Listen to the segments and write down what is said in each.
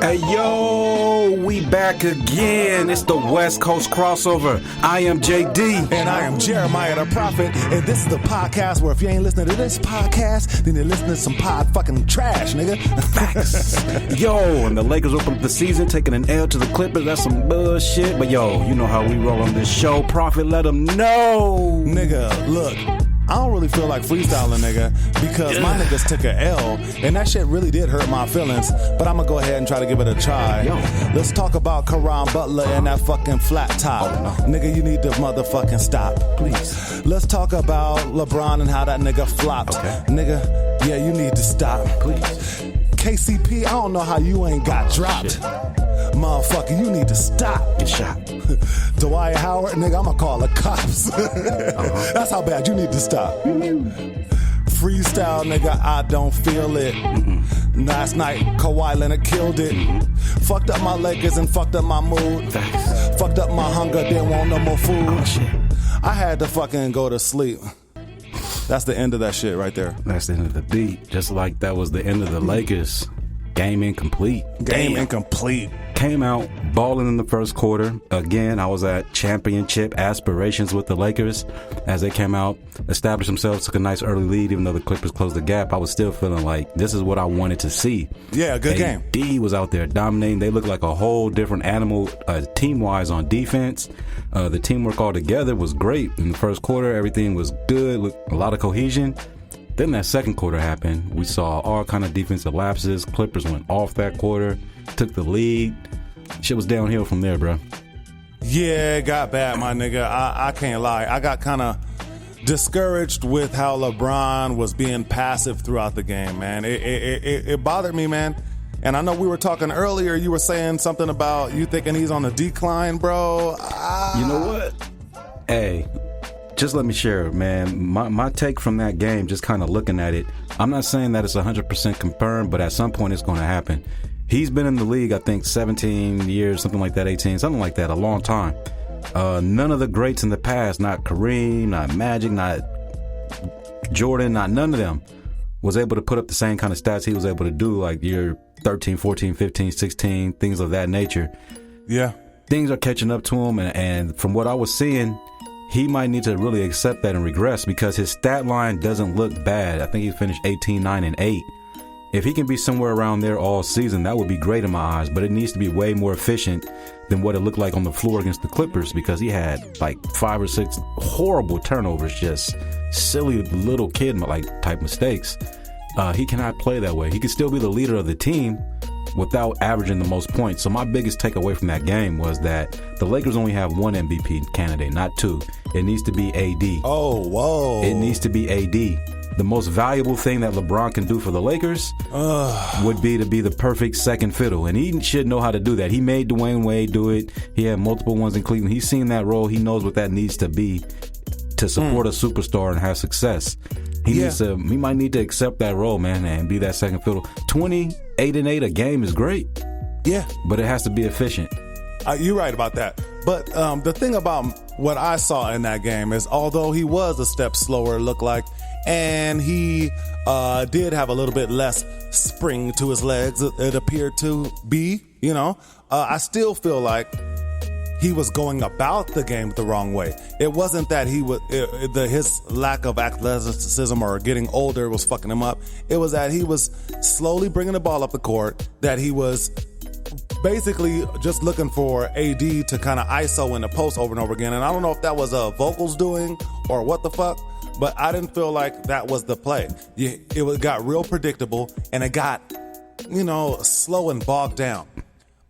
Hey yo, we back again. It's the West Coast crossover. I am JD. And I am Jeremiah the Prophet. And this is the podcast where if you ain't listening to this podcast, then you're listening to some pod fucking trash, nigga. Facts. Yo, and the Lakers open up the season, taking an L to the Clippers. That's some bullshit. But yo, you know how we roll on this show. Prophet, let them know. Nigga, look. I don't really feel like freestyling, nigga, because my niggas took a L, and that shit really did hurt my feelings, but I'm gonna go ahead and try to give it a try. Yo. Let's talk about Caron Butler and that fucking flat top. Oh, no. Nigga, you need to motherfucking stop. Please. Let's talk about LeBron and how that nigga flopped. Okay. Nigga, yeah, you need to stop. Please. KCP, I don't know how you ain't got dropped. Shit. Motherfucker, you need to stop. Get shot. Dwight Howard, nigga, I'ma call the cops. That's how bad you need to stop. Freestyle, nigga, I don't feel it. Last night, Kawhi Leonard killed it. Fucked up my Lakers and fucked up my mood. Facts. Fucked up my hunger, didn't want no more food. Oh, shit. I had to fucking go to sleep. That's the end of that shit right there. That's the end of the beat. Just like that was the end of the Lakers. Game incomplete. Game Damn. incomplete. Came out balling in the first quarter. Again, I was at championship aspirations with the Lakers as they came out, established themselves, took a nice early lead. Even though the Clippers closed the gap, I was still feeling like this is what I wanted to see. Yeah, good game. AD was out there dominating. They looked like a whole different animal team-wise on defense. The teamwork all together was great. In the first quarter, everything was good, a lot of cohesion. Then that second quarter happened. We saw all kind of defensive lapses. Clippers went off that quarter, took the lead. Shit was downhill from there, bro. Yeah, it got bad, my nigga. I can't lie. I got kind of discouraged with how LeBron was being passive throughout the game, man. It bothered me, man. And I know we were talking earlier. You were saying something about you thinking he's on a decline, bro. You know what? Hey, just let me share it, man. My take from that game, just kind of looking at it, I'm not saying that it's 100% confirmed, but at some point it's going to happen. He's been in the league, I think, 17 years, something like that, 18, something like that, a long time. None of the greats in the past, not Kareem, not Magic, not Jordan, not none of them, was able to put up the same kind of stats he was able to do, like year 13, 14, 15, 16, things of that nature. Yeah. Things are catching up to him, and from what I was seeing, he might need to really accept that and regress because his stat line doesn't look bad. I think he finished 18, 9, and 8. If he can be somewhere around there all season, that would be great in my eyes, but it needs to be way more efficient than what it looked like on the floor against the Clippers because he had like 5 or 6 horrible turnovers, just silly little kid like type mistakes. He cannot play that way. He can still be the leader of the team without averaging the most points. So my biggest takeaway from that game was that the Lakers only have one MVP candidate, not 2. It needs to be AD. Oh, whoa. It needs to be AD. The most valuable thing that LeBron can do for the Lakers would be to be the perfect second fiddle. And he should know how to do that. He made Dwayne Wade do it. He had multiple ones in Cleveland. He's seen that role. He knows what that needs to be to support a superstar and have success. He might need to accept that role, man, and be that second fiddle. 28-8 a game is great. Yeah. But it has to be efficient. You're right about that. But the thing about what I saw in that game is although he was a step slower, it looked like, and he did have a little bit less spring to his legs, it appeared to be, you know, I still feel like he was going about the game the wrong way. It wasn't that his lack of athleticism or getting older was fucking him up. It was that he was slowly bringing the ball up the court, that he was basically just looking for AD to kind of ISO in the post over and over again. And I don't know if that was Vocals doing or what the fuck, but I didn't feel like that was the play. It got real predictable and it got, slow and bogged down.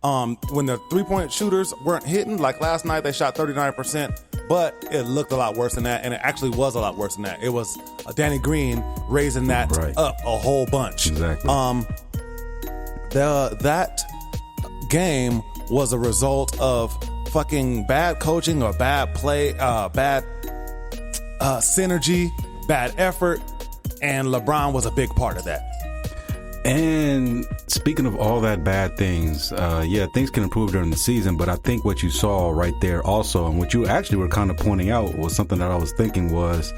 When the three-point shooters weren't hitting, like last night they shot 39%, but it looked a lot worse than that, and it actually was a lot worse than that. It was Danny Green raising that up a whole bunch. Exactly. That game was a result of fucking bad coaching or bad play, bad synergy, bad effort, and LeBron was a big part of that. And speaking of all that bad things, things can improve during the season, but I think what you saw right there also, and what you actually were kind of pointing out was something that I was thinking was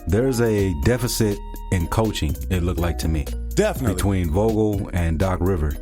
there's a deficit in coaching, it looked like to me. Definitely. Between Vogel and Doc Rivers.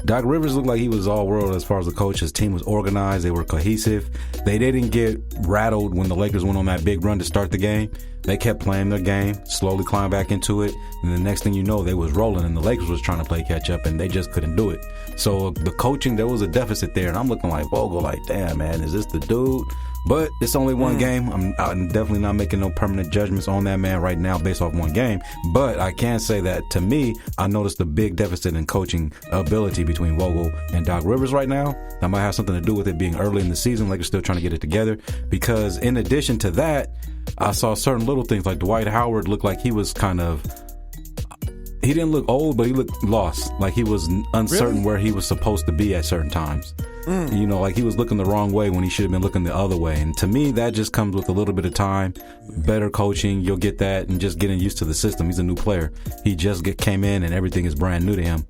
Doc Rivers looked like he was all world as far as the coach. His team was organized. They were cohesive. They didn't get rattled when the Lakers went on that big run to start the game. They kept playing their game, slowly climbed back into it. And the next thing you know, they was rolling and the Lakers was trying to play catch up and they just couldn't do it. So the coaching, there was a deficit there. And I'm looking like Vogel, like, damn, man, is this the dude? But it's only one game. I'm definitely not making no permanent judgments on that man right now based off one game. But I can say that, to me, I noticed a big deficit in coaching ability between Vogel and Doc Rivers right now. That might have something to do with it being early in the season. Lakers still trying to get it together. Because in addition to that, I saw certain little things like Dwight Howard looked like he was kind of... He didn't look old, but he looked lost. Like he was uncertain where he was supposed to be at certain times. You know, like he was looking the wrong way when he should have been looking the other way. And to me, that just comes with a little bit of time, better coaching. You'll get that, and just getting used to the system. He's a new player. He just came in, and everything is brand new to him.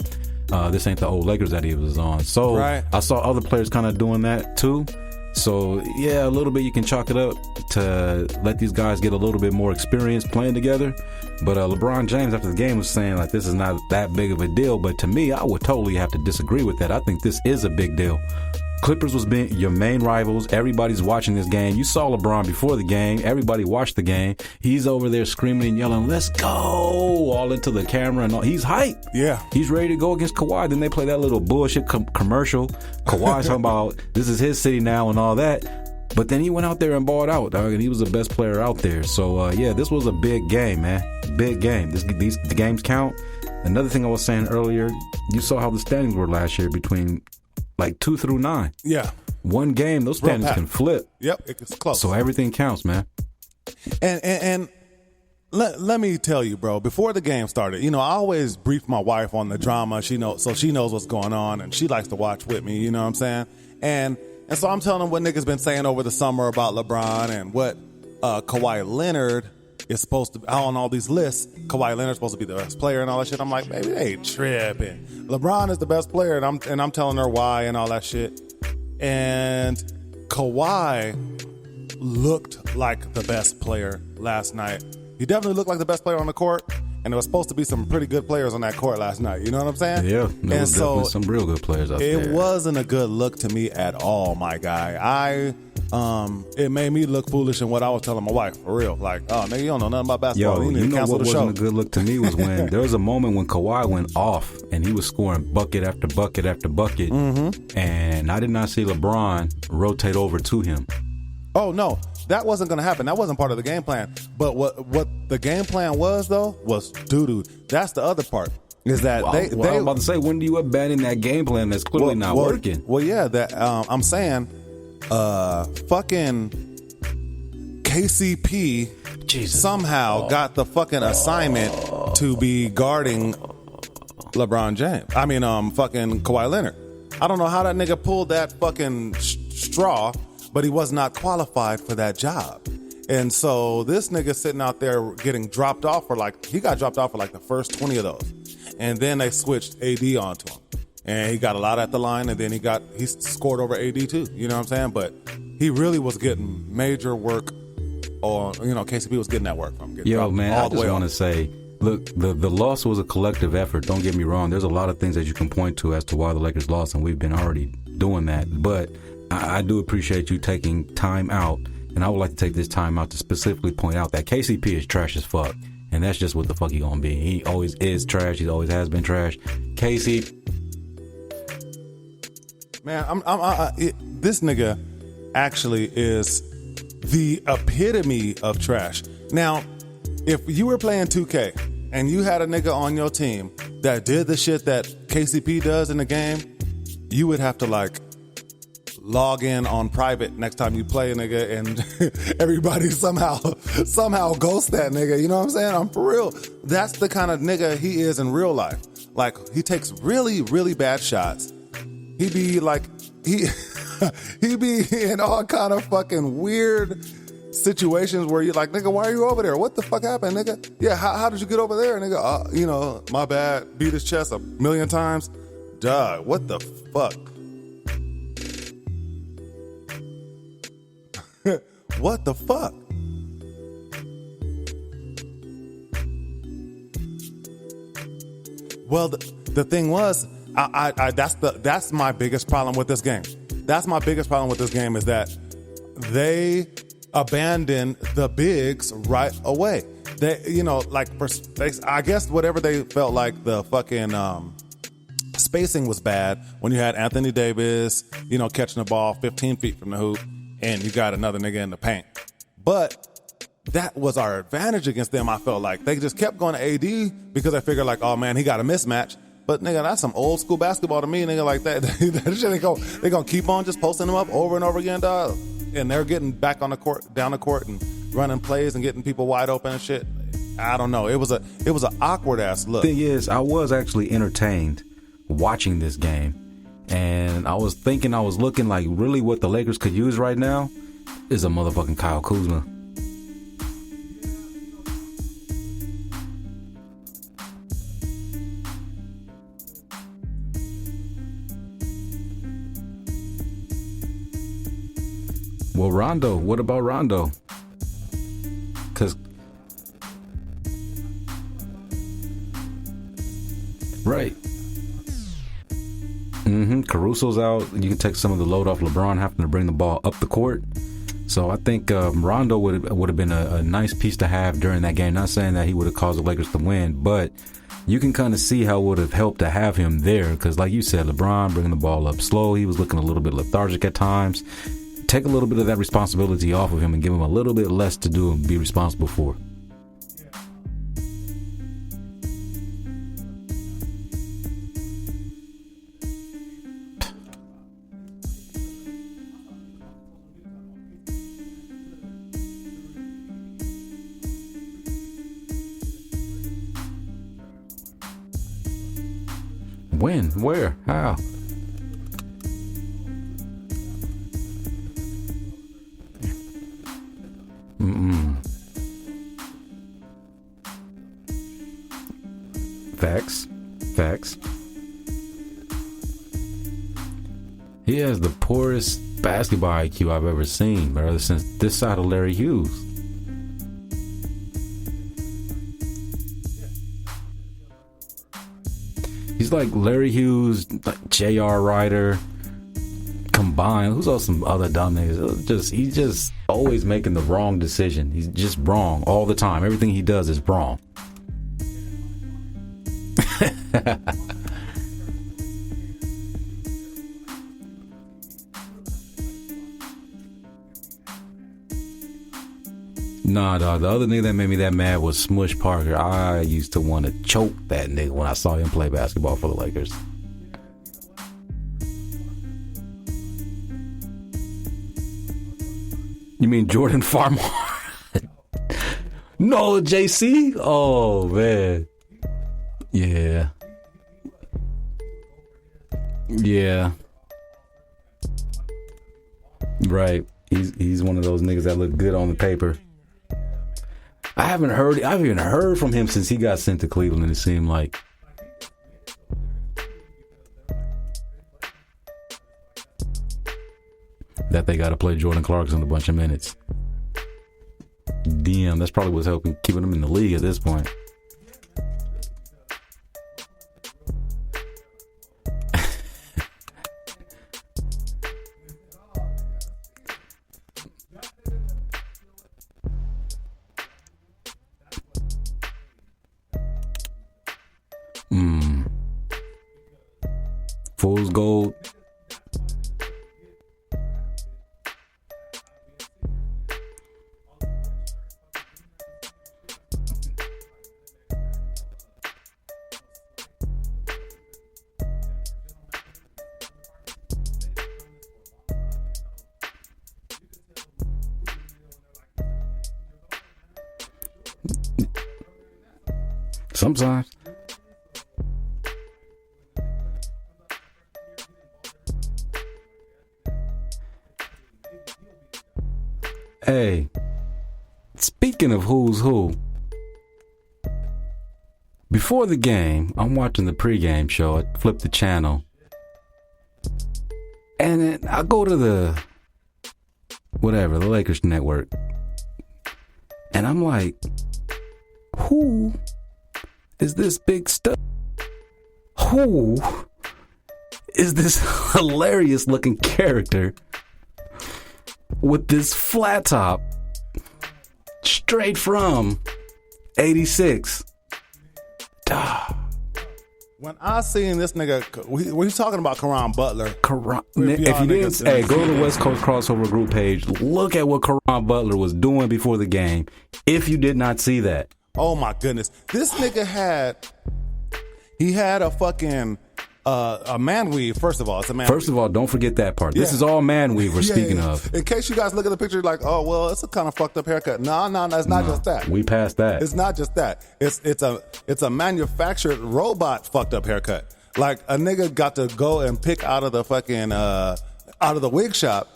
This ain't the old Lakers that he was on. So I saw other players kind of doing that too. So yeah, a little bit you can chalk it up to let these guys get a little bit more experience playing together. But LeBron James after the game was saying like this is not that big of a deal. But to me, I would totally have to disagree with that. I think this is a big deal. Clippers was being your main rivals. Everybody's watching this game. You saw LeBron before the game. Everybody watched the game. He's over there screaming and yelling, "Let's go!" all into the camera and all. He's hyped. Yeah, he's ready to go against Kawhi. Then they play that little bullshit commercial. Kawhi's talking about this is his city now and all that. But then he went out there and balled out, dog, and he was the best player out there. So yeah, this was a big game, man. Big game. The games count. Another thing I was saying earlier, you saw how the standings were last year between like 2 through 9. Yeah. One game, those standings can flip. Yep, it's close. So everything counts, man. And let me tell you, bro, before the game started, you know, I always brief my wife on the drama. She knows what's going on, and she likes to watch with me, you know what I'm saying? And so I'm telling them what niggas been saying over the summer about LeBron and what Kawhi Leonard is supposed to be on all these lists. Kawhi Leonard's supposed to be the best player and all that shit. I'm like, baby, they ain't tripping. LeBron is the best player, and I'm telling her why and all that shit. And Kawhi looked like the best player last night. He definitely looked like the best player on the court, and there was supposed to be some pretty good players on that court last night. You know what I'm saying? Yeah, there was definitely some real good players out there. It wasn't a good look to me at all, my guy. It made me look foolish in what I was telling my wife, for real. Like, oh, nigga, you don't know nothing about basketball. You know what wasn't a good look to me was when there was a moment when Kawhi went off and he was scoring bucket after bucket after bucket, and I did not see LeBron rotate over to him. Oh, no. That wasn't going to happen. That wasn't part of the game plan. But what the game plan was, though, was doo-doo. That's the other part. Is that they I'm about to say, when do you abandon that game plan that's clearly not working? Well, yeah, that I'm saying fucking KCP somehow got the fucking assignment to be guarding LeBron James. I mean, fucking Kawhi Leonard. I don't know how that nigga pulled that fucking straw, but he was not qualified for that job. And so this nigga sitting out there getting dropped off he got dropped off for like the first 20 of those. And then they switched AD onto him. And he got a lot at the line, and then he scored over AD too. You know what I'm saying? But he really was getting major work on, KCP was getting that work from him. Yo, man, I just want to say, look, the loss was a collective effort. Don't get me wrong. There's a lot of things that you can point to as to why the Lakers lost, and we've been already doing that. But I do appreciate you taking time out, and I would like to take this time out to specifically point out that KCP is trash as fuck. And that's just what the fuck he gonna be. He always is trash. He always has been trash. KCP. Man, this nigga actually is the epitome of trash. Now, if you were playing 2K and you had a nigga on your team that did the shit that KCP does in the game, you would have to log in on private next time you play a nigga, and everybody somehow ghost that nigga. You know what I'm saying? I'm for real. That's the kind of nigga he is in real life. Like, he takes really, really bad shots. He be he be in all kind of fucking weird situations where you're like, nigga, why are you over there? What the fuck happened, nigga? Yeah, how did you get over there, nigga? My bad. Beat his chest a million times. Duh, what the fuck? What the fuck? Well, the thing was, That's my biggest problem with this game. That's my biggest problem with this game is that they abandon the bigs right away. They, I guess whatever they felt like the fucking spacing was bad when you had Anthony Davis, catching the ball 15 feet from the hoop, and you got another nigga in the paint. But that was our advantage against them. I felt like they just kept going to AD because I figured like, oh man, he got a mismatch. But nigga, that's some old school basketball to me, nigga. Like that, they gonna keep on just posting them up over and over again, dog. And they're getting back on the court, down the court, and running plays and getting people wide open and shit. I don't know. It was an awkward ass look. Thing is, I was actually entertained watching this game, and I was looking like really what the Lakers could use right now is a motherfucking Kyle Kuzma. Well, Rondo. What about Rondo? Because right. Caruso's out. You can take some of the load off LeBron having to bring the ball up the court. So I think Rondo would have been a nice piece to have during that game. Not saying that he would have caused the Lakers to win, but you can kind of see how it would have helped to have him there. Because like you said, LeBron bringing the ball up slow. He was looking a little bit lethargic at times. Take a little bit of that responsibility off of him and give him a little bit less to do and be responsible for. When? Where? How? Facts. He has the poorest basketball IQ I've ever seen, brother, since this side of Larry Hughes. He's like Larry Hughes, like J.R. Ryder combined. Who's else? Some other dumb niggas. He's just always making the wrong decision. He's just wrong all the time. Everything he does is wrong. Nah, dog. The other nigga that made me that mad was Smush Parker. I used to want to choke that nigga when I saw him play basketball for the Lakers. You mean Jordan Farmar? No, JC? Oh, man. Yeah. Right. He's one of those niggas that look good on the paper. I haven't even heard from him since he got sent to Cleveland, it seemed like. That they got to play Jordan Clarkson a bunch of minutes. Damn, that's probably what's helping keeping him in the league at this point. Fool's gold. Sometimes. Hey, speaking of who's who, before the game, I'm watching the pregame show. I flip the channel, and then I go to the Lakers network, and I'm like, who is this big stuff? Who is this hilarious looking character with this flat top straight from 86. Duh. When I seen this nigga, we talking about Caron Butler. If you didn't, hey, go to the West Coast Crossover Group page. Look at what Caron Butler was doing before the game. If you did not see that, oh my goodness, this nigga had a fucking a man weave. First of all, it's a man. First of all, don't forget that part. This is all man weave we're speaking of. In case you guys look at the picture, like, oh well, it's a kind of fucked up haircut. No, it's not just that. We passed that. It's not just that. It's a manufactured robot fucked up haircut. Like a nigga got to go and pick out of the fucking out of the wig shop.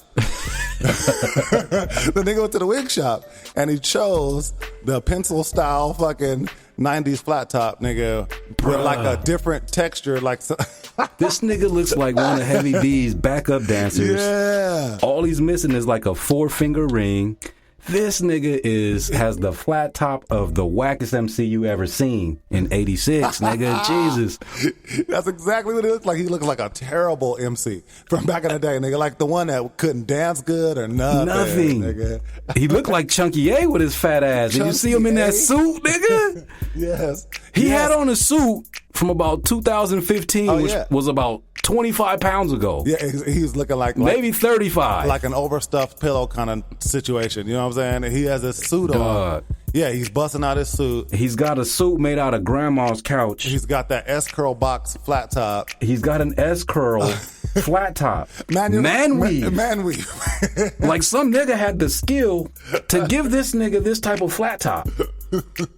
The nigga went to the wig shop and he chose the pencil style fucking 90s flat top, nigga, with like a different texture. Like this nigga looks like one of Heavy D's backup dancers. Yeah. All he's missing is like a 4-finger ring. This nigga has the flat top of the wackest MC you ever seen in 86, nigga. Jesus. That's exactly what it looks like. He looks like a terrible MC from back in the day, nigga. Like the one that couldn't dance good or nothing. Nigga. He looked like Chunky A with his fat ass. Did you see him in that suit, nigga? Yes. He had on a suit from about 2015, which was about 25 pounds ago. Yeah, he's looking like maybe 35. Like an overstuffed pillow kind of situation. You know what I'm saying? He has a suit on. Yeah, he's busting out his suit. He's got a suit made out of grandma's couch. He's got that S-curl box flat top. He's got an S-curl flat top. Man weave. Like some nigga had the skill to give this nigga this type of flat top.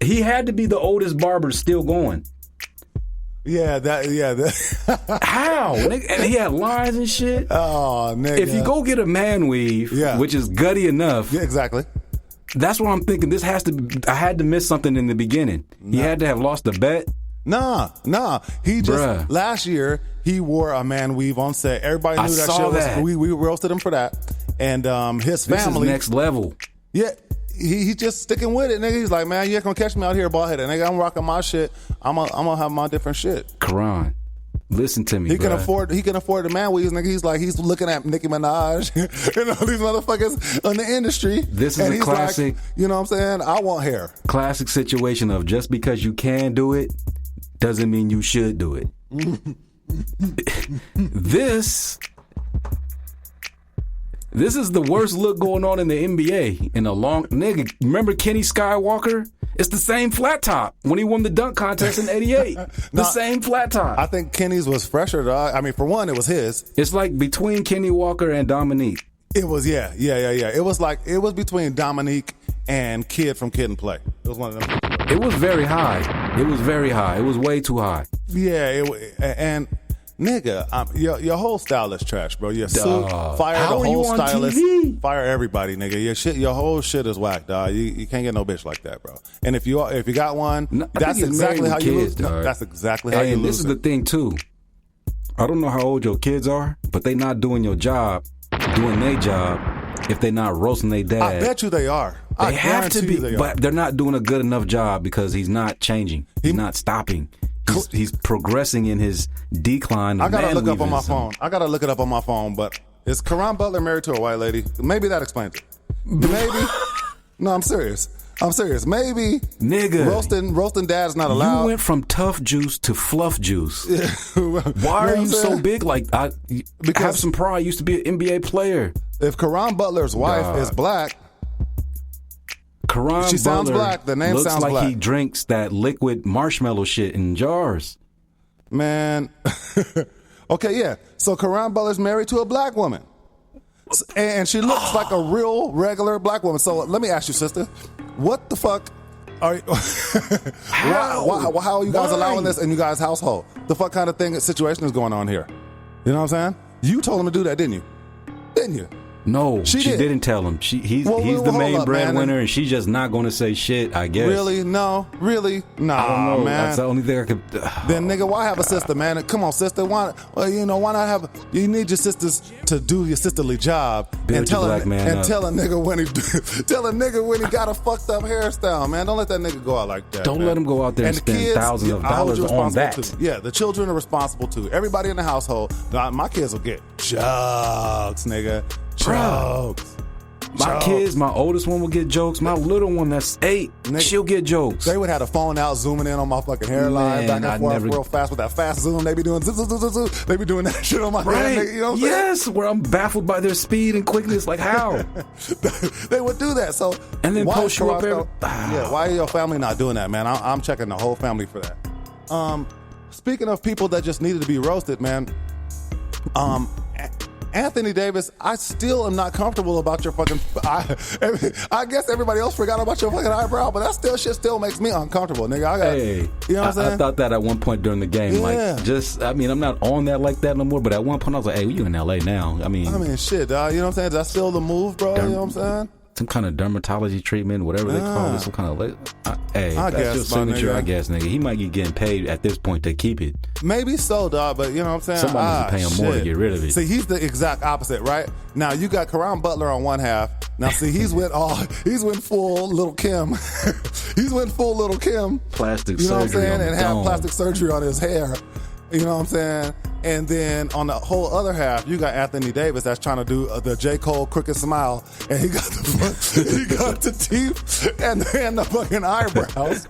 He had to be the oldest barber still going. Yeah, How? Nigga? And he had lines and shit. Oh, nigga. If you go get a man weave, which is gutty enough. Yeah, exactly. That's what I'm thinking. I had to miss something in the beginning. He had to have lost the bet. Nah. He just, last year, he wore a man weave on set. Everybody knew that shit was, we roasted him for that. And his family. This is next level. Yeah. He's just sticking with it, nigga. He's like, man, you ain't gonna catch me out here ball headed, nigga. I'm rocking my shit. I'm gonna have my different shit. Caron, listen to me. He can afford the man weaves, nigga. He's looking at Nicki Minaj and all these motherfuckers in the industry. This is a classic. Like, you know what I'm saying? I want hair. Classic situation of just because you can do it doesn't mean you should do it. This is the worst look going on in the NBA in a long nigga. Remember Kenny Skywalker? It's the same flat top when he won the dunk contest in '88. Same flat top. I think Kenny's was fresher, dog. I mean, for one, it was his. It's like between Kenny Walker and Dominique. It was, yeah. It was between Dominique and Kid from Kid and Play. It was one of them. It was very high. It was way too high. Yeah, and nigga, your whole style is trash, bro. Your suit, fire the whole stylist, fire everybody, nigga. Your whole shit is whack, dog. You can't get no bitch like that, bro. And if you got one, that's exactly how you lose. That's exactly how you lose. And this is the thing too. I don't know how old your kids are, but they not doing your job, doing their job. If they not roasting their dad, I bet you they are. They have to be, but they're not doing a good enough job because he's not changing. He's not stopping. He's progressing in his decline. I gotta look up on my phone. I gotta look it up on my phone. But is Caron Butler married to a white lady? Maybe that explains it. Maybe. No, I'm serious. Maybe, nigga, roasting dad's not allowed. You went from tough juice to fluff juice. Why are you so big? Like, because have some pride. I used to be an NBA player. If Caron Butler's wife is black, she sounds black. The name sounds like black. He drinks that liquid marshmallow shit in jars. Man. Okay, yeah. So Caron Butler's married to a black woman. And she looks like a real, regular black woman. So let me ask you, sister, what the fuck are you... how are you guys allowing this in you guys' household? The fuck kind of situation is going on here? You know what I'm saying? You told him to do that, didn't you? No, she did. didn't tell him. He's Well, the main hold up, man. breadwinner, and she's just not going to say shit, I guess. Really? No. Really? Nah, I don't know. man. That's the only thing I could. Then nigga, why have a sister, man? Come on, sister. Why? Well, you know, why not have? You need your sisters to do your sisterly job Build and your tell black man up. tell a nigga when he got a fucked up hairstyle, man. Don't let that nigga go out like that. Don't man. let him go out there and the spend kids, thousands of I hold dollars you on responsible that. too. Yeah, the children are responsible too. Everybody in the household. My kids will get jokes, nigga. Jokes. My kids, my oldest one will get jokes. My little one that's 8, she'll get jokes. They would have the phone out, zooming in on my fucking hairline, back and forth real fast with that fast zoom. They be doing zoom, zoom, zoom, zoom, zoom. They be doing that shit on my Right. head. You know what I'm yes, where I'm baffled by their speed and quickness. Like, how? They would do that. So And then why post is you up Carrasco- Yeah, why are your family not doing that, man? I'm checking the whole family for that. Speaking of people that just needed to be roasted, man. Anthony Davis, I still am not comfortable about your fucking. I guess everybody else forgot about your fucking eyebrow, but that shit still makes me uncomfortable, nigga. Hey, you know what I'm saying? I thought that at one point during the game. Yeah. Like, I mean, I'm not on that like that no more, but at one point I was like, hey, you in LA now. I mean, shit, dog. You know what I'm saying? That's still the move, bro. You know what I'm saying? Some kind of dermatology treatment, whatever they call it, some kind of. Hey, I that's guess, your signature, nigga. I guess, nigga. He might be getting paid at this point to keep it. Maybe so, dog, but you know what I'm saying? Somebody needs to pay him more to get rid of it. See, he's the exact opposite, right? Now you got Karan Butler on one half. Now see, he's went full Little Kim. He's went full Little Kim. Plastic you know what I'm surgery saying? on the And had dome. plastic surgery on his hair. You know what I'm saying? And then on the whole other half, you got Anthony Davis that's trying to do the J. Cole crooked smile, and he got the teeth and the fucking eyebrows,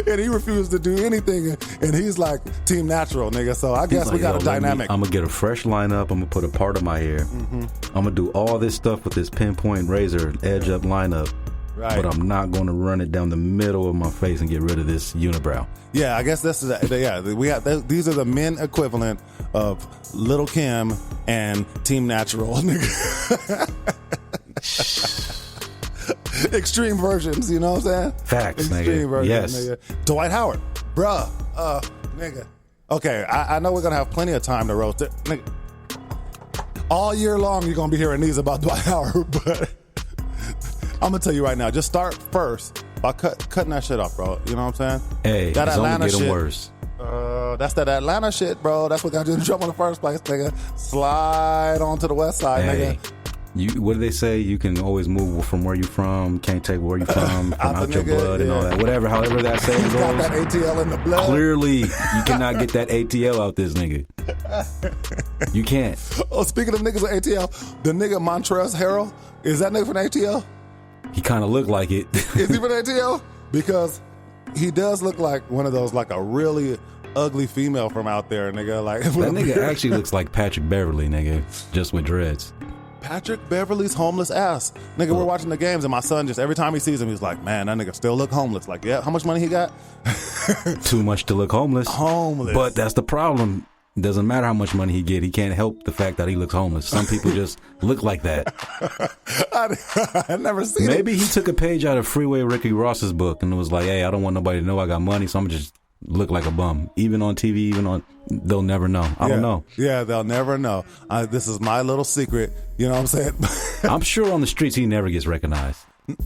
and he refused to do anything. And he's like Team Natural, nigga. So I guess we got a dynamic. I'm gonna get a fresh lineup. I'm gonna put a part of my hair. Mm-hmm. I'm gonna do all this stuff with this pinpoint razor edge up lineup. Right. But I'm not going to run it down the middle of my face and get rid of this unibrow. Yeah, I guess this is these are the men equivalent of Little Kim and Team Natural. Extreme versions, you know what I'm saying? Facts, Extreme nigga. versions, Yes. nigga. Dwight Howard, bruh, nigga. Okay, I know we're gonna have plenty of time to roast it, nigga. All year long, you're gonna be hearing these about Dwight Howard, but I'm gonna tell you right now, just start first by cutting that shit off, bro. You know what I'm saying? Hey, that it's Atlanta only getting shit. worse. That's that Atlanta shit, bro. That's what got you in trouble in the first place, nigga. Slide on to the west side, Hey, nigga. what do they say? You can always move from where you from. Can't take where you from out the your nigga, blood and all yeah. that. However that saying He's got that goes. ATL in the blood. Clearly, you cannot get that ATL out this nigga. You can't. Oh, speaking of niggas with ATL, the nigga Montrezl Harrell, is that nigga from ATL? He kind of looked like it. Is he from ATL? Because he does look like one of those, like a really ugly female from out there, nigga. Like That nigga actually looks like Patrick Beverly, nigga, just with dreads. Patrick Beverly's homeless ass. Nigga, we're watching the games and my son just, every time he sees him, he's like, man, that nigga still look homeless. Like, yeah, how much money he got? Too much to look homeless. Homeless. But that's the problem. It doesn't matter how much money he get. He can't help the fact that he looks homeless. Some people just look like that. I never seen it. Maybe he took a page out of Freeway Ricky Ross's book and was like, hey, I don't want nobody to know I got money, so I'm just look like a bum. Even on TV, they'll never know. I don't know. Yeah, they'll never know. This is my little secret. You know what I'm saying? I'm sure on the streets he never gets recognized.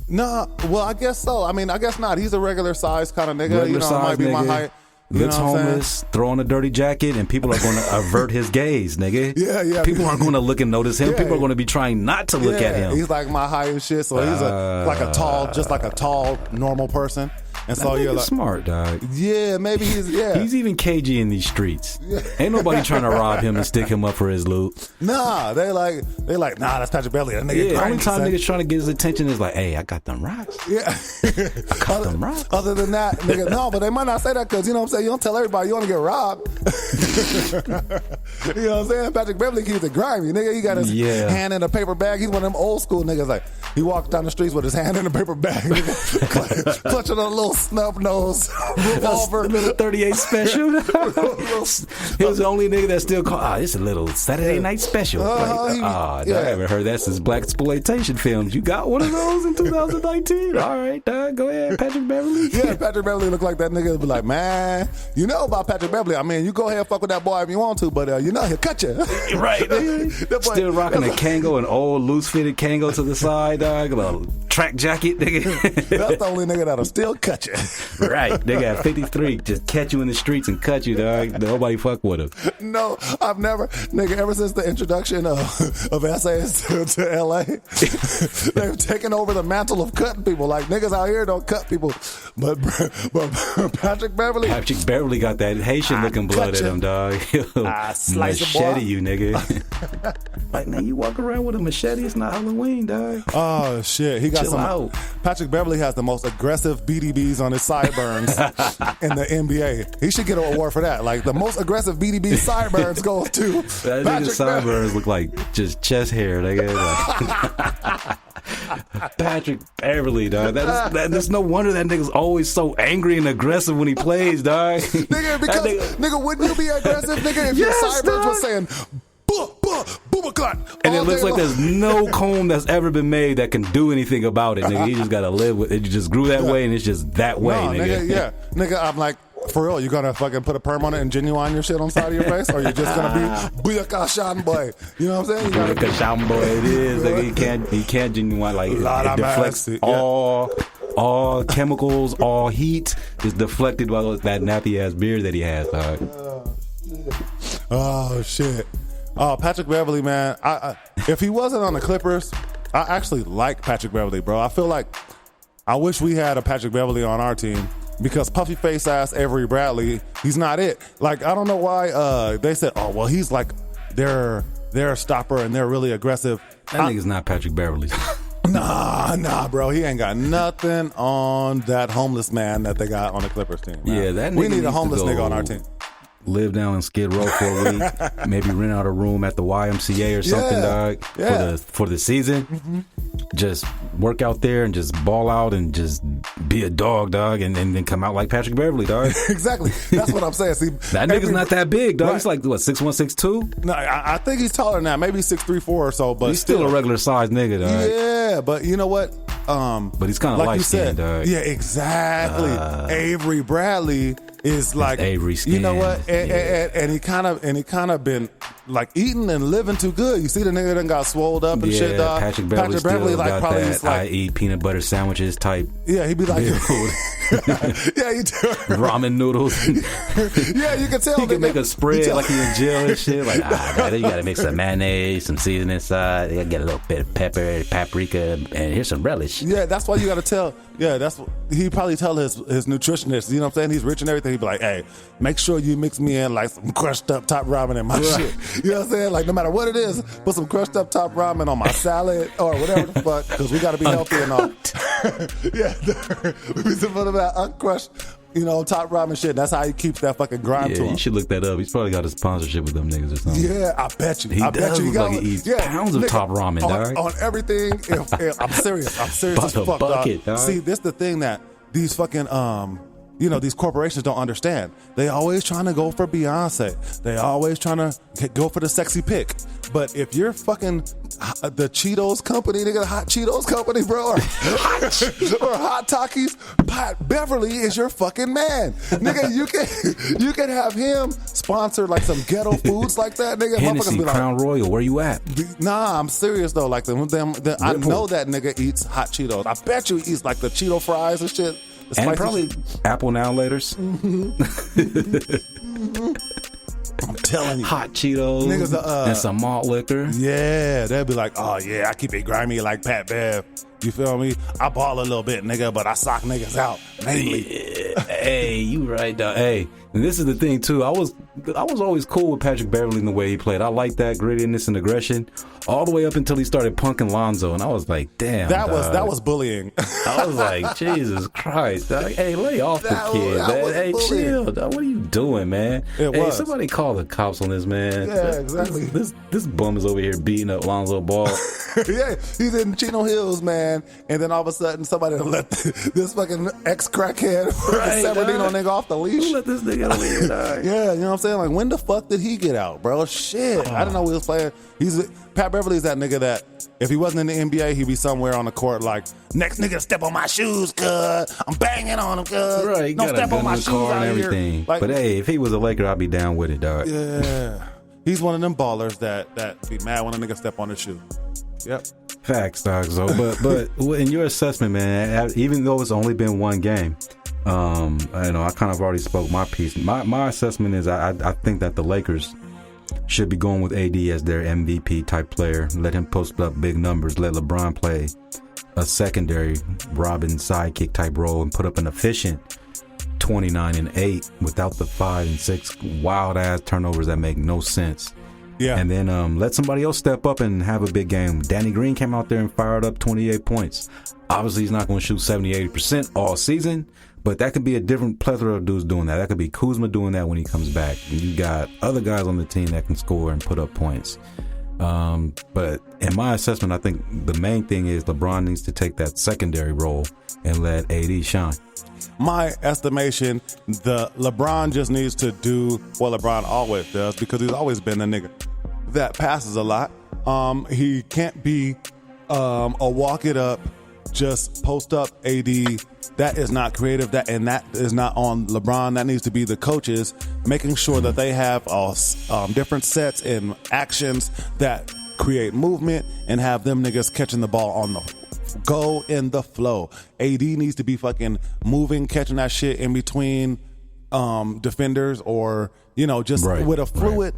No, well, I guess so. I mean, I guess not. He's a regular size kind of nigga. Regular You know, size might be my nigga. height. You Looks know what I'm saying? homeless, throw on a dirty jacket, and people are going to avert his gaze, nigga. Yeah. People aren't going to look and notice him. Yeah. People are going to be trying not to look at him. He's like my height and shit, so he's like a tall, normal person. And That so you're nigga's like, smart, dog. yeah, maybe he's He's even cagey in these streets. Ain't nobody trying to rob him and stick him up for his loot. nah. They like, nah, that's Patrick Beverly. That nigga Yeah, grimy, only time son. niggas trying to get his attention is like, hey, I got them rocks. Yeah. I got them rocks. Other than that, nigga, no, but they might not say that because, you know what I'm saying, you don't tell everybody you want to get robbed. You know what I'm saying? Patrick Beverly keeps it grimy. Nigga, he got his hand in a paper bag. He's one of them old school niggas. Like, he walked down the streets with his hand in a paper bag, clutching on a little snub nose revolver. A little 38 special. He was the only nigga that still called, it's a little Saturday night special. I haven't heard that since black exploitation films. You got one of those in 2019? All right, dog, go ahead, Patrick Beverly. Yeah, Patrick Beverly looked like that nigga. Be like, man, you know about Patrick Beverly. I mean, you go ahead and fuck with that boy if you want to, but you know he'll cut you. Right. Still rocking a Kango, an old loose fitted Kango to the side, dog. A little track jacket, nigga. That's the only nigga that'll still cut you. Right. Nigga at 53, just catch you in the streets and cut you, dog. Nobody fuck with him. No, I've never, nigga, ever since the introduction of essays to LA, they've taken over the mantle of cutting people. Like, niggas out here don't cut people. But Patrick Beverly. Patrick Beverly got that Haitian looking blood at him, dog. I slice machete you, nigga. Like, man, you walk around with a machete, it's not Halloween, dog. Oh, shit. He got Chill out. Patrick Beverly has the most aggressive BDBs on his sideburns in the NBA. He should get an award for that. Like, the most aggressive BDB sideburns goes to that nigga's sideburns look like just chest hair, nigga. Like, Patrick Beverly, dog. There's no wonder that nigga's always so angry and aggressive when he plays, dog. Nigga, because, nigga, wouldn't you be aggressive, nigga, if your sideburns was saying, and it looks like there's no comb that's ever been made that can do anything about it, nigga. You just gotta live with it. You just grew that way, and it's just that way, nigga. Yeah, nigga. I'm like, for real, you gonna fucking put a perm on it and genuine your shit on the side of your face, or you just gonna be Booyaka Shan boy? You know what I'm saying? Booyaka Shan boy, it is. Nigga, he can't genuine, like, it deflects all chemicals, all heat is deflected by that nappy ass beard that he has, dog. Oh shit. Oh, Patrick Beverly, man. If he wasn't on the Clippers, I actually like Patrick Beverly, bro. I feel like I wish we had a Patrick Beverly on our team because puffy face ass Avery Bradley, he's not it. Like, I don't know why they said, oh, well, he's like they're a stopper and they're really aggressive. That nigga's not Patrick Beverly. Nah, bro. He ain't got nothing on that homeless man that they got on the Clippers team, man. Yeah, that nigga we need a homeless nigga on our team. Live down in Skid Row for a week, maybe rent out a room at the YMCA or something, dog, for the season. Mm-hmm. Just work out there and just ball out and just be a dog, and then come out like Patrick Beverly, dog. Exactly. That's what I'm saying. See, that nigga's not that big, dog. Right. He's like, what, 6'1", 6'2"? No, I think he's taller than that. Maybe 6'3", 4" or so, but he's still a regular sized nigga, dog. Yeah, but you know what? But he's kind of light skinned, dog. Yeah, exactly. Avery Bradley is like, Avery skin. You know what? And he kind of been like eating and living too good. You see the nigga done got swolled up and shit, dog. Patrick Beverly like got probably that like, I eat peanut butter sandwiches type. Yeah, he'd be like, yeah, you do. Ramen noodles. Yeah, you can tell. He can make a spread like he's in jail and shit. Like, you gotta mix some mayonnaise, some seasoning inside. You gotta get a little bit of pepper, paprika, and here's some relish. Yeah, that's why you gotta tell. Yeah, that's what he probably tell his nutritionist. You know what I'm saying? He's rich and everything. He'd be like, hey, make sure you mix me in like some crushed up top ramen in my shit. You know what I'm saying? Like, no matter what it is, put some crushed up top ramen on my salad or whatever the fuck, because we gotta be healthy and all. Yeah, we be some of that uncrushed, top ramen shit. That's how he keeps that fucking grind to him. You should look that up. He's probably got a sponsorship with them niggas or something. Yeah, I bet you. I bet you. He eats pounds of top ramen, dog. On everything. I'm serious. I'm serious as fuck, bucket, dog. See, this is the thing that these fucking these corporations don't understand. They always trying to go for Beyonce. They always trying to go for the sexy pick. But if you're fucking the Cheetos company, nigga, the Hot Cheetos company, bro, or Hot Takis, Pat Beverly is your fucking man, nigga. You can have him sponsor like some ghetto foods like that, nigga. Hennessy, Crown Royal, where you at? Nah, I'm serious though. Like them I know that nigga eats Hot Cheetos. I bet you he eats like the Cheeto fries and shit. And probably Apple Now Laters. I'm telling you. Hot Cheetos niggas, and some malt liquor. Yeah, they'll be like, oh yeah, I keep it grimy like Pat Bev. You feel me? I ball a little bit, nigga, but I sock niggas out, mainly. Yeah. Hey, you right, dog. Hey, and this is the thing, too. I was I was always cool with Patrick Beverley in the way he played. I liked that grittiness and aggression all the way up until he started punking Lonzo, and I was like, damn, that was bullying. I was like, Jesus Christ, dog. Hey, lay off the kid, man. Hey, bullying. Chill, dog. What are you doing, man? Hey, somebody call the cops on this, man. Yeah, exactly. This bum is over here beating up Lonzo Ball. Yeah, he's in Chino Hills, man, and then all of a sudden somebody let this fucking ex-crackhead Severdino nigga off the leash. Who let this nigga leave, dog? Yeah, you know what I'm saying? Like, when the fuck did he get out, bro? Shit. I didn't know he was playing. Pat Beverley's that nigga that if he wasn't in the NBA, he'd be somewhere on the court like, next nigga step on my shoes, cuz. I'm banging on him, cuz. Right, don't step on my shoes and out everything. Here. Like, but hey, if he was a Laker, I'd be down with it, dog. Yeah. He's one of them ballers that be mad when a nigga step on his shoe. Yep. Facts, dog. So, but in your assessment, man, even though it's only been one game, I kind of already spoke my piece. My assessment is I think that the Lakers should be going with AD as their MVP type player. Let him post up big numbers. Let LeBron play a secondary Robin sidekick type role and put up an efficient 29 and 8 without the 5 and 6 wild ass turnovers that make no sense. Yeah. And then let somebody else step up and have a big game. Danny Green came out there and fired up 28 points. Obviously, he's not going to shoot 70-80% all season, but that could be a different plethora of dudes doing that. That could be Kuzma doing that when he comes back. And you got other guys on the team that can score and put up points. But in my assessment, I think the main thing is LeBron needs to take that secondary role and let AD shine. My estimation, the LeBron just needs to do what LeBron always does because he's always been a nigga that passes a lot. He can't be a walk it up, just post up AD. That is not creative. That is not on LeBron. That needs to be the coaches making sure that they have different sets and actions that create movement and have them niggas catching the ball on the go in the flow. AD needs to be fucking moving, catching that shit in between defenders or, just with a fluid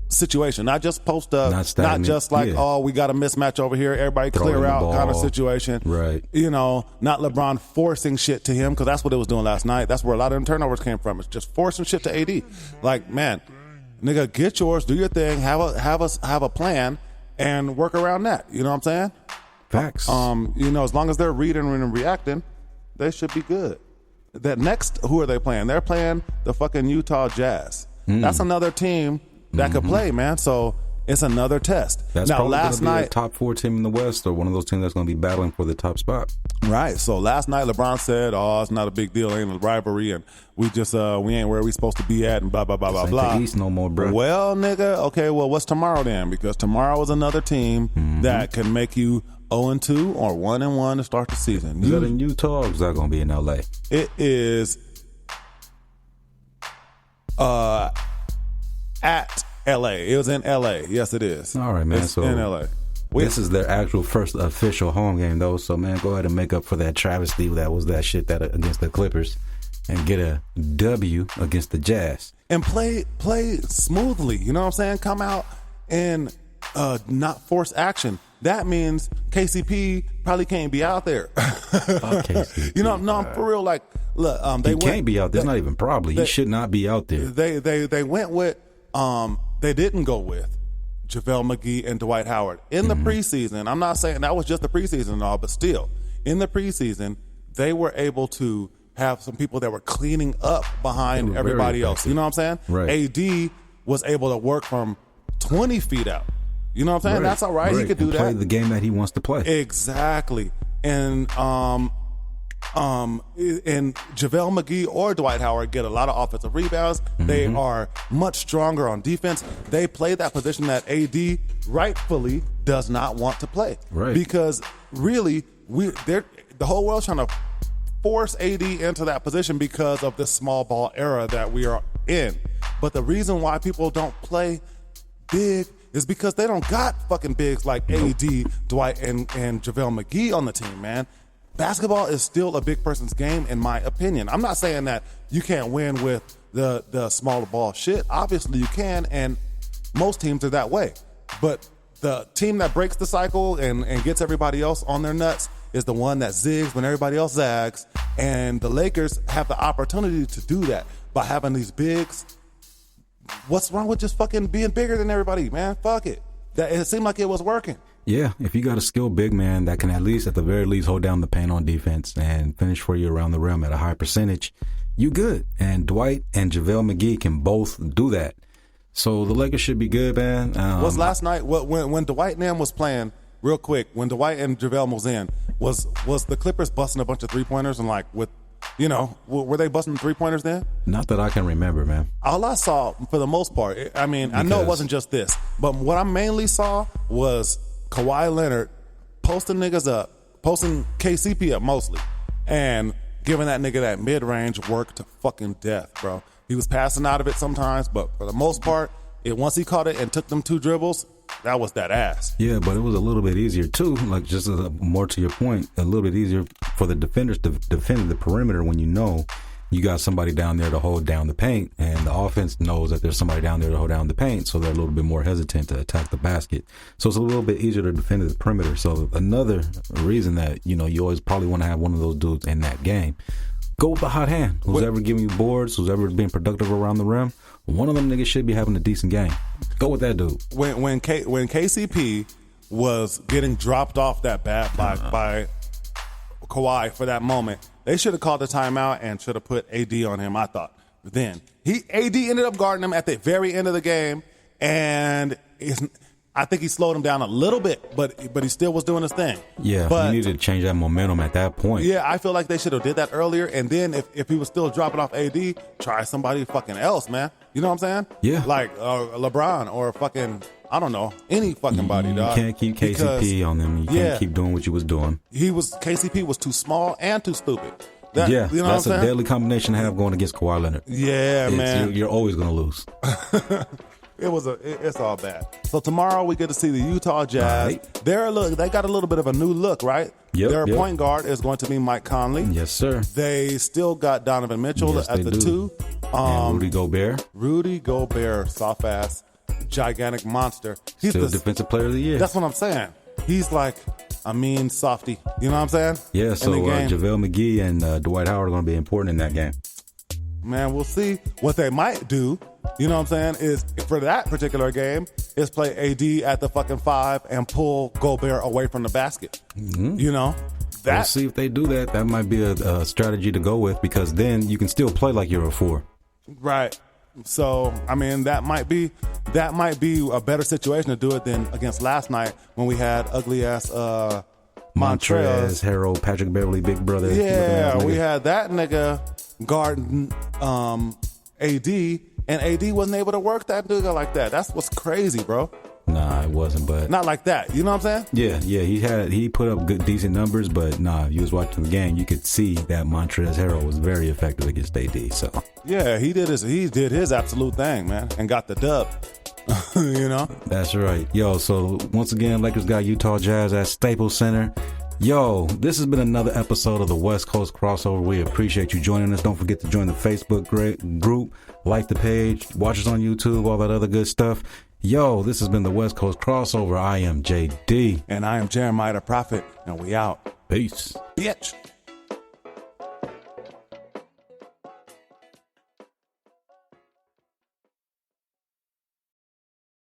situation. Not just post up, not just like, oh, we got a mismatch over here, everybody clear out kind of situation. Right. Not LeBron forcing shit to him because that's what it was doing last night. That's where a lot of them turnovers came from. It's just forcing shit to AD. Like, man, nigga, get yours, do your thing, have a plan and work around that. You know what I'm saying? Facts. As long as they're reading and reacting, they should be good. That next, who are they playing? They're playing the fucking Utah Jazz. That's another team that could play, man. So it's another test. That's now, probably last gonna be night, a top 4 team in the West, or one of those teams that's going to be battling for the top spot. Right. So last night, LeBron said, "Oh, it's not a big deal, ain't a rivalry, and we just we ain't where we supposed to be at, and blah blah blah blah blah." The East no more, bro. Well, nigga, okay. Well, what's tomorrow then? Because tomorrow is another team that can make you 0-2 or 1-1 to start the season. Is that in Utah or is that going to be in LA? It is at LA. It was in LA. Yes, it is. All right, man. It's so in LA. This is their actual first official home game, though. So, man, go ahead and make up for that travesty that was that shit that against the Clippers and get a W against the Jazz. And play smoothly. You know what I'm saying? Come out and not force action. That means KCP probably can't be out there. KCP, no, I'm for real. Like, look, he can't be out there. It's not even probably. He should not be out there. They went with, they didn't go with JaVale McGee and Dwight Howard in the preseason. I'm not saying that was just the preseason and all, but still, in the preseason, they were able to have some people that were cleaning up behind everybody else. You know what I'm saying? Right. AD was able to work from 20 feet out. You know what I'm saying? Right. That's all right. He could do that. Play the game that he wants to play. Exactly. And JaVale McGee or Dwight Howard get a lot of offensive rebounds. They are much stronger on defense. They play that position that AD rightfully does not want to play. Right. Because really, the whole world's trying to force AD into that position because of this small ball era that we are in. But the reason why people don't play big is because they don't got fucking bigs like AD, Dwight, and JaVale McGee on the team, man. Basketball is still a big person's game, in my opinion. I'm not saying that you can't win with the smaller ball shit. Obviously you can, and most teams are that way. But the team that breaks the cycle and gets everybody else on their nuts is the one that zigs when everybody else zags. And the Lakers have the opportunity to do that by having these bigs what's wrong with just fucking being bigger than everybody, man? Fuck it. It seemed like it was working. Yeah, if you got a skilled big man that can at the very least, hold down the paint on defense and finish for you around the rim at a high percentage, you good. And Dwight and JaVale McGee can both do that. So the Lakers should be good, man. Was last night, when Dwight and them was playing, real quick, when Dwight and JaVale was in, was the Clippers busting a bunch of three-pointers and like with, you know, were they busting three-pointers then? Not that I can remember, man. All I saw, for the most part, I mean, I know it wasn't just this, but what I mainly saw was Kawhi Leonard posting niggas up, posting KCP up mostly, and giving that nigga that mid-range work to fucking death, bro. He was passing out of it sometimes, but for the most part, once he caught it and took them 2 dribbles, that was that ass. Yeah, but it was a little bit easier too, like just more to your point, a little bit easier for the defenders to defend the perimeter when you know you got somebody down there to hold down the paint, and the offense knows that there's somebody down there to hold down the paint, so they're a little bit more hesitant to attack the basket. So it's a little bit easier to defend the perimeter. So another reason that, you know, you always probably want to have one of those dudes in that game. Go with the hot hand. Who's ever giving you boards, who's ever being productive around the rim, one of them niggas should be having a decent game. Go with that dude. When KCP was getting dropped off that bat by Kawhi for that moment, they should have called the timeout and should have put AD on him, I thought. Then AD ended up guarding him at the very end of the game, and I think he slowed him down a little bit, but he still was doing his thing. Yeah, but you needed to change that momentum at that point. Yeah, I feel like they should have did that earlier, and then if he was still dropping off AD, try somebody fucking else, man. You know what I'm saying? Yeah. Like LeBron or fucking, I don't know, any fucking body, dog. You can't keep KCP on them. You can't keep doing what you was doing. KCP was too small and too stupid. You know that's what I'm saying? A deadly combination to have going against Kawhi Leonard. Yeah, man. You're always going to lose. It's all bad. So tomorrow we get to see the Utah Jazz. Right. They got a little bit of a new look, right? Yep, Their point guard is going to be Mike Conley. Yes, sir. They still got Donovan Mitchell at the 2. And Rudy Gobert. Rudy Gobert, soft ass, gigantic monster. He's still defensive player of the year. That's what I'm saying. He's like a mean softy. You know what I'm saying? Yeah, so JaVale McGee and Dwight Howard are going to be important in that game. Man, we'll see. What they might do, you know what I'm saying, is for that particular game, is play AD at the fucking 5 and pull Gobert away from the basket. Mm-hmm. You know? We'll see if they do that. That might be a strategy to go with, because then you can still play like you're a 4. Right. So, I mean, that might be a better situation to do it than against last night when we had ugly ass Montrezl Harrell, Patrick Beverly, big brother. Yeah, we had that nigga guarding AD, and AD wasn't able to work that nigga like that. That's what's crazy, bro. Nah, it wasn't, but not like that. You know what I'm saying? Yeah. He put up good, decent numbers, but nah, if you was watching the game, you could see that Montrezl Harrell was very effective against AD. So yeah, he did his absolute thing, man, and got the dub. You know? That's right. Yo, so once again, Lakers got Utah Jazz at Staples Center. Yo, this has been another episode of the West Coast Crossover. We appreciate you joining us. Don't forget to join the Facebook group, like the page, watch us on YouTube, all that other good stuff. Yo, this has been the West Coast Crossover. I am JD. And I am Jeremiah the Prophet, and we out. Peace. Bitch.